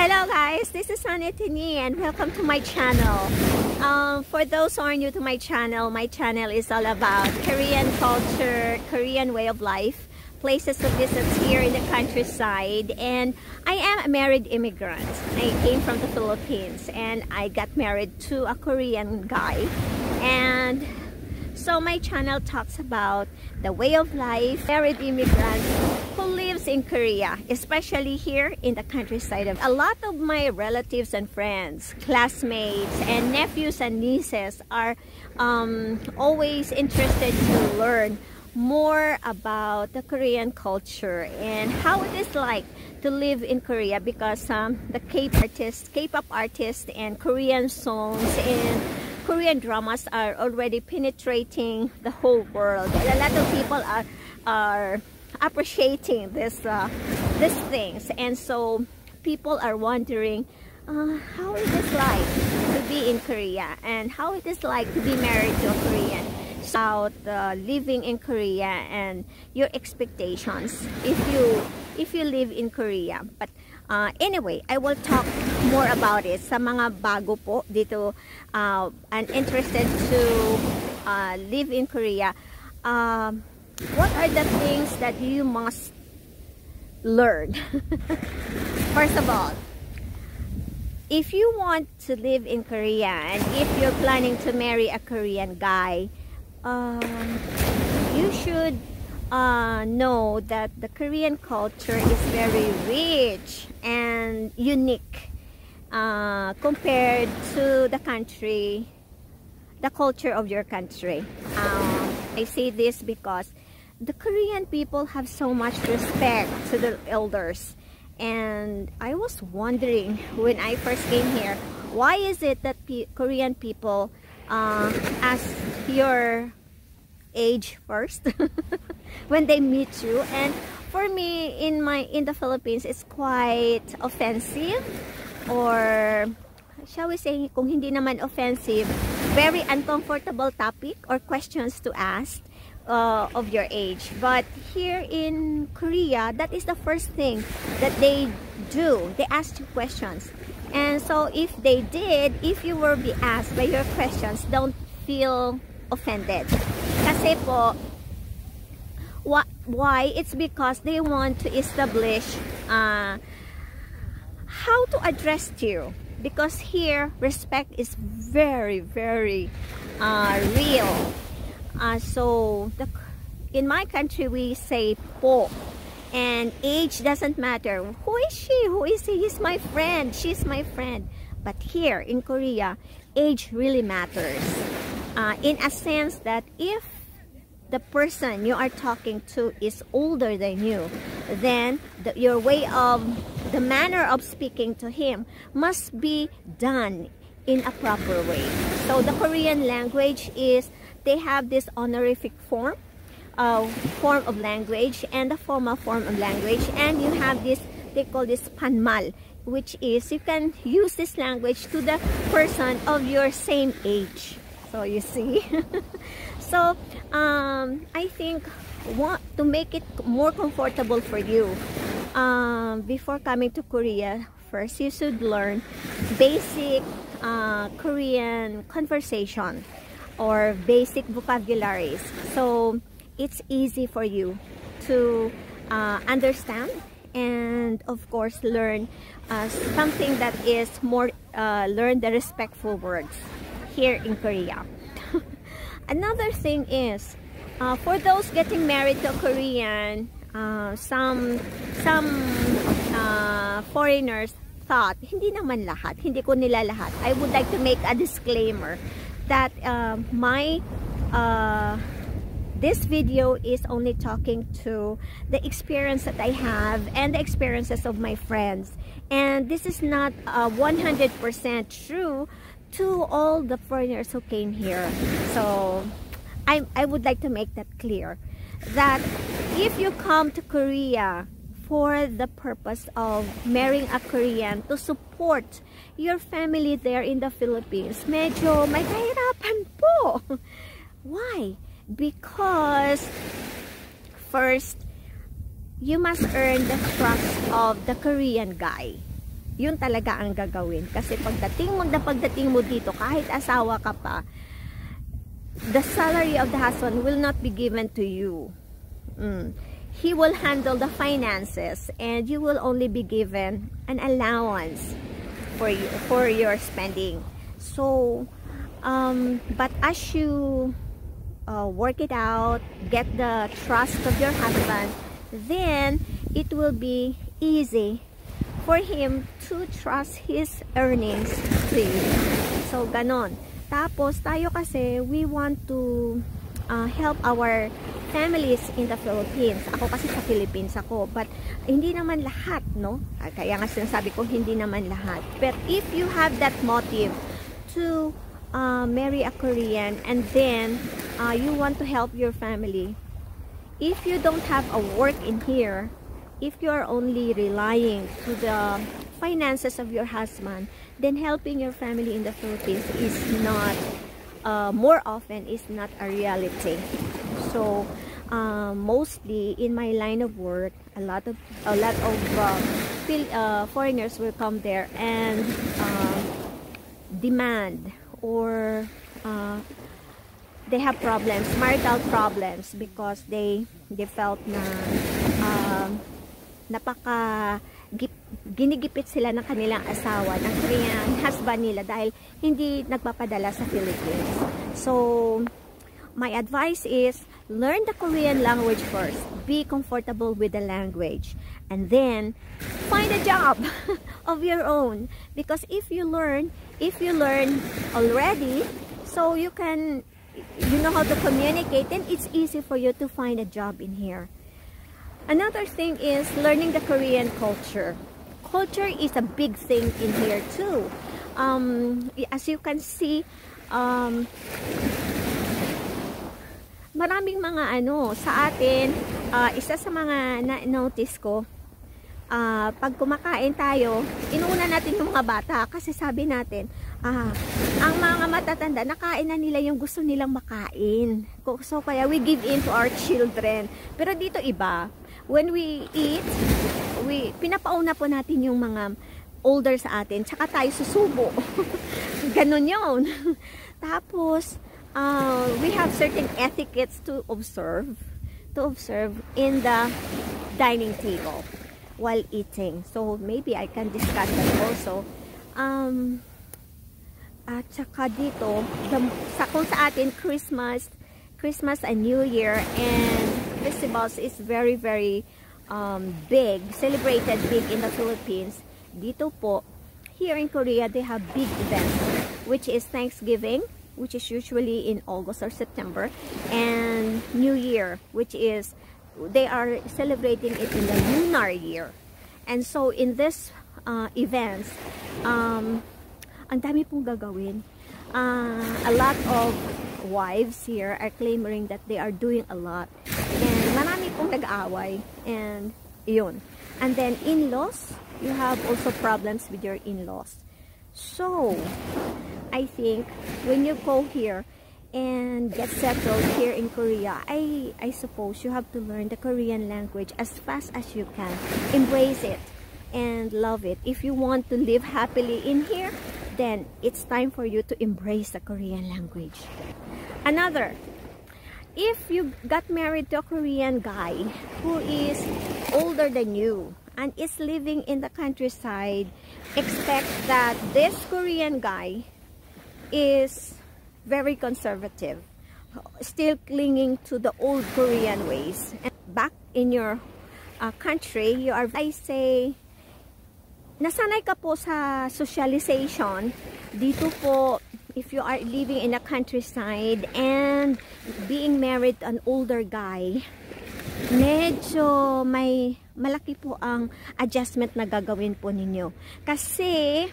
Hello guys, this is Nette and welcome to my channel. For those who are new to my channel is all about Korean culture, Korean way of life, places to visit here in the countryside. And I am a married immigrant. I came from the Philippines and I got married to a Korean guy. And so my channel talks about the way of life, married immigrants who lives in Korea, especially here in the countryside. A lot of my relatives and friends, classmates, and nephews and nieces are always interested to learn more about the Korean culture and how it is like to live in Korea, because the K-pop artists and Korean songs and Korean dramas are already penetrating the whole world. And a lot of people are appreciating these things, and so people are wondering how it is like to be in Korea and how it is like to be married to a Korean. About living in Korea and your expectations if you live in Korea. But anyway, I will talk more about it sa mga bago po dito and interested to live in Korea. What are the things that you must learn? First of all, if you want to live in Korea and if you're planning to marry a Korean guy, you should know that the Korean culture is very rich and unique compared to the culture of your country. I say this because the Korean people have so much respect to the elders, and I was wondering when I first came here, why is it that Korean people ask your age first when they meet you? And for me, in the Philippines, it's quite offensive, or shall we say, kung hindi naman offensive, very uncomfortable topic or questions to ask of your age. But here in Korea, that is the first thing that they do. They ask you questions. And so if you will be asked by your questions, don't feel offended. Kasi po, why? It's because they want to establish how to address you. Because here, respect is very, very real. So in my country, we say po. And age doesn't matter. Who is she? Who is he? He's my friend. She's my friend. But here in Korea, age really matters. In a sense that if the person you are talking to is older than you, then the manner of speaking to him must be done in a proper way. So the Korean language is, they have this honorific form of language and the formal form of language, and you have this, they call this panmal, which is you can use this language to the person of your same age. So you see. So I think to make it more comfortable for you, before coming to Korea, first you should learn basic Korean conversation or basic vocabularies, so it's easy for you to understand and of course learn something that is more learn the respectful words here in Korea. Another thing is, for those getting married to a Korean, some foreigners thought, hindi naman lahat, hindi ko nila lahat. I would like to make a disclaimer that this video is only talking to the experience that I have and the experiences of my friends. And this is not 100% true to all the foreigners who came here. So I would like to make that clear, that if you come to Korea for the purpose of marrying a Korean to support your family there in the Philippines, medyo may kahirapan po. Why? Because first, you must earn the trust of the Korean guy. yun talaga ang gagawin. Kasi pagdating mo dito, kahit asawa ka pa, the salary of the husband will not be given to you. He will handle the finances, and you will only be given an allowance for your spending. So, but as you work it out, get the trust of your husband, then it will be easy for him to trust his earnings to you. So, ganon. Tapos, tayo kasi, we want to help our families in the Philippines. Ako kasi sa Philippines ako, but hindi naman lahat, no? Kaya nga sinasabi ko, hindi naman lahat. But if you have that motive to marry a Korean, and then you want to help your family, if you don't have a work in here, if you are only relying to the finances of your husband, then helping your family in the Philippines is not, more often is not a reality. So, mostly in my line of work, a lot of foreigners will come there and demand, or they have problems, marital problems, because they felt na ginigipit sila ng kanilang asawa, ng Korean husband nila, dahil hindi nagpapadala sa Philippines. So, my advice is, learn the Korean language first. Be comfortable with the language. And then, find a job of your own. Because if you learn already, so you know how to communicate, then it's easy for you to find a job in here. Another thing is learning the Korean culture. Culture is a big thing in here too. As you can see, maraming mga sa atin, isa sa mga na-notice ko, pag kumakain tayo, inuuna natin yung mga bata, kasi sabi natin, ang mga matatanda, nakain na nila yung gusto nilang makain. So kaya we give in to our children. Pero dito iba. When we eat, pinapauna po natin yung mga older sa atin, tsaka tayo susubo. Ganon yun. Tapos, we have certain etiquettes to observe in the dining table while eating. So, maybe I can discuss that also. At saka dito, kung sa atin, Christmas and New Year and festivals is very, very big, celebrated big in the Philippines. Dito po, here in Korea, they have big events, which is Thanksgiving, which is usually in August or September, and New Year, which is, they are celebrating it in the lunar year. And so, in this events, ang dami pong gagawin. A lot of wives here are claiming that they are doing a lot, and marami pong nag-aaway, and yun. And then in-laws, you have also problems with your in-laws. So I think when you go here and get settled here in Korea, I suppose you have to learn the Korean language as fast as you can. Embrace it and love it. If you want to live happily in here, then it's time for you to embrace the Korean language. Another, if you got married to a Korean guy who is older than you and is living in the countryside, expect that this Korean guy is very conservative, still clinging to the old Korean ways. And back in your country, you are, I say, nasanay ka po sa socialization. Dito po, if you are living in a countryside and being married to an older guy, medyo may malaki po ang adjustment na gagawin po ninyo. Kasi,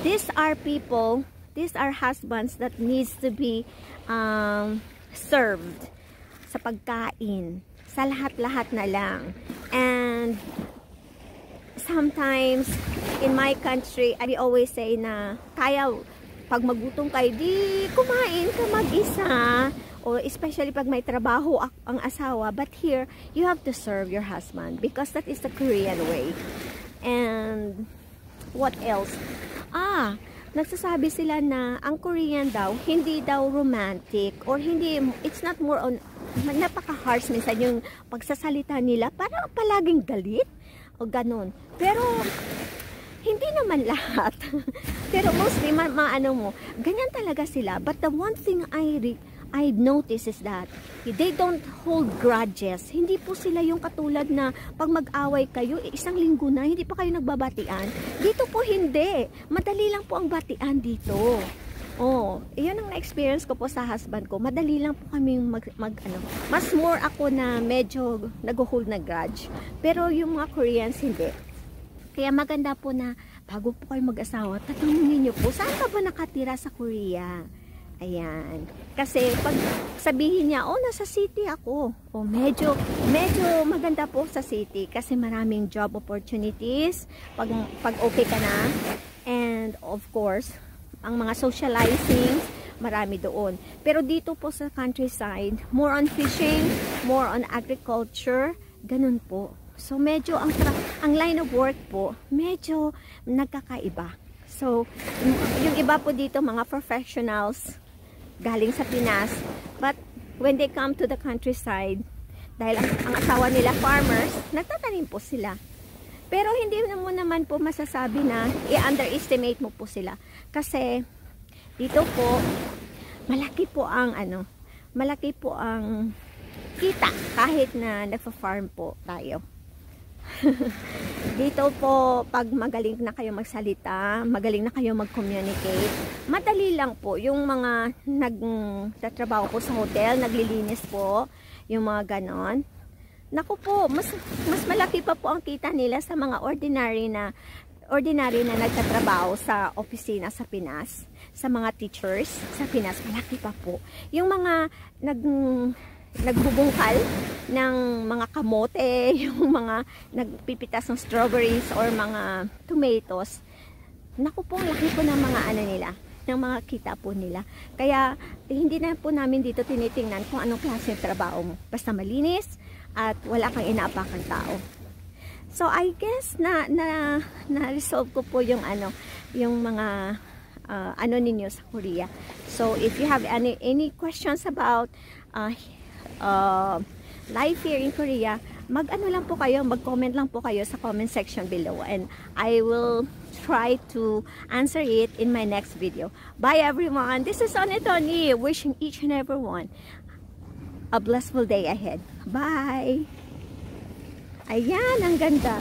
these are people, these are husbands that needs to be served sa pagkain, sa lahat-lahat na lang. And sometimes, in my country, I always say na, kaya, pag magutom kayo, di kumain ka mag-isa. Or especially pag may trabaho ang asawa. But here, you have to serve your husband because that is the Korean way. And And what else? Nagsasabi sila na ang Korean daw, hindi daw romantic or hindi, it's not more on, napaka-harsh minsan yung pagsasalita nila, parang palaging galit o ganun. Pero, hindi naman lahat. Pero mostly, ano mo, ganyan talaga sila. But the one thing I notice is that they don't hold grudges. Hindi po sila yung katulad na pag mag-away kayo, isang linggo na, hindi pa kayo nagbabatian. Dito po hindi. Madali lang po ang batian dito. Iyon ang na-experience ko po sa husband ko. Madali lang po kami mas more ako na medyo nag-hold na grudge. Pero yung mga Koreans hindi. Kaya maganda po na bago po kayo mag-asawa, tatanungin niyo po, saan ka ba nakatira sa Korea? Ayan. Kasi pag sabihin niya, nasa city ako. Medyo maganda po sa city kasi maraming job opportunities pag okay ka na. And of course, ang mga socializing, marami doon. Pero dito po sa countryside, more on fishing, more on agriculture, ganun po. So medyo ang line of work po, medyo nagkakaiba. So, yung iba po dito, mga professionals, galing sa Pinas, but when they come to the countryside, dahil ang asawa nila farmers, nagtatanim po sila. Pero hindi mo naman po masasabi na i-underestimate mo po sila. Kasi dito po, malaki po ang kita kahit na nagfa-farm po tayo. Dito po, pag magaling na kayo magsalita, magaling na kayo mag-communicate, madali lang po. Yung mga nagtatrabaho po sa hotel, naglilinis po, yung mga ganon. Naku po, mas malaki pa po ang kita nila sa mga ordinary na nagtatrabaho sa opisina sa Pinas, sa mga teachers sa Pinas, malaki pa po. Yung mga nagbubungkal ng mga kamote, yung mga nagpipitas ng strawberries or mga tomatoes, naku po, laki po ng mga nila, ng mga kita po nila. Kaya hindi na po namin dito tinitingnan kung anong klase ng trabaho mo. Basta malinis at wala kang inaapakang tao. So I guess na-resolve ko po yung mga ninyo sa Korea. So if you have any questions about life here in Korea, mag-comment lang po kayo sa comment section below, and I will try to answer it in my next video. Bye everyone, this is Onnie, wishing each and everyone a blissful day ahead. Bye! Ayan, ang ganda!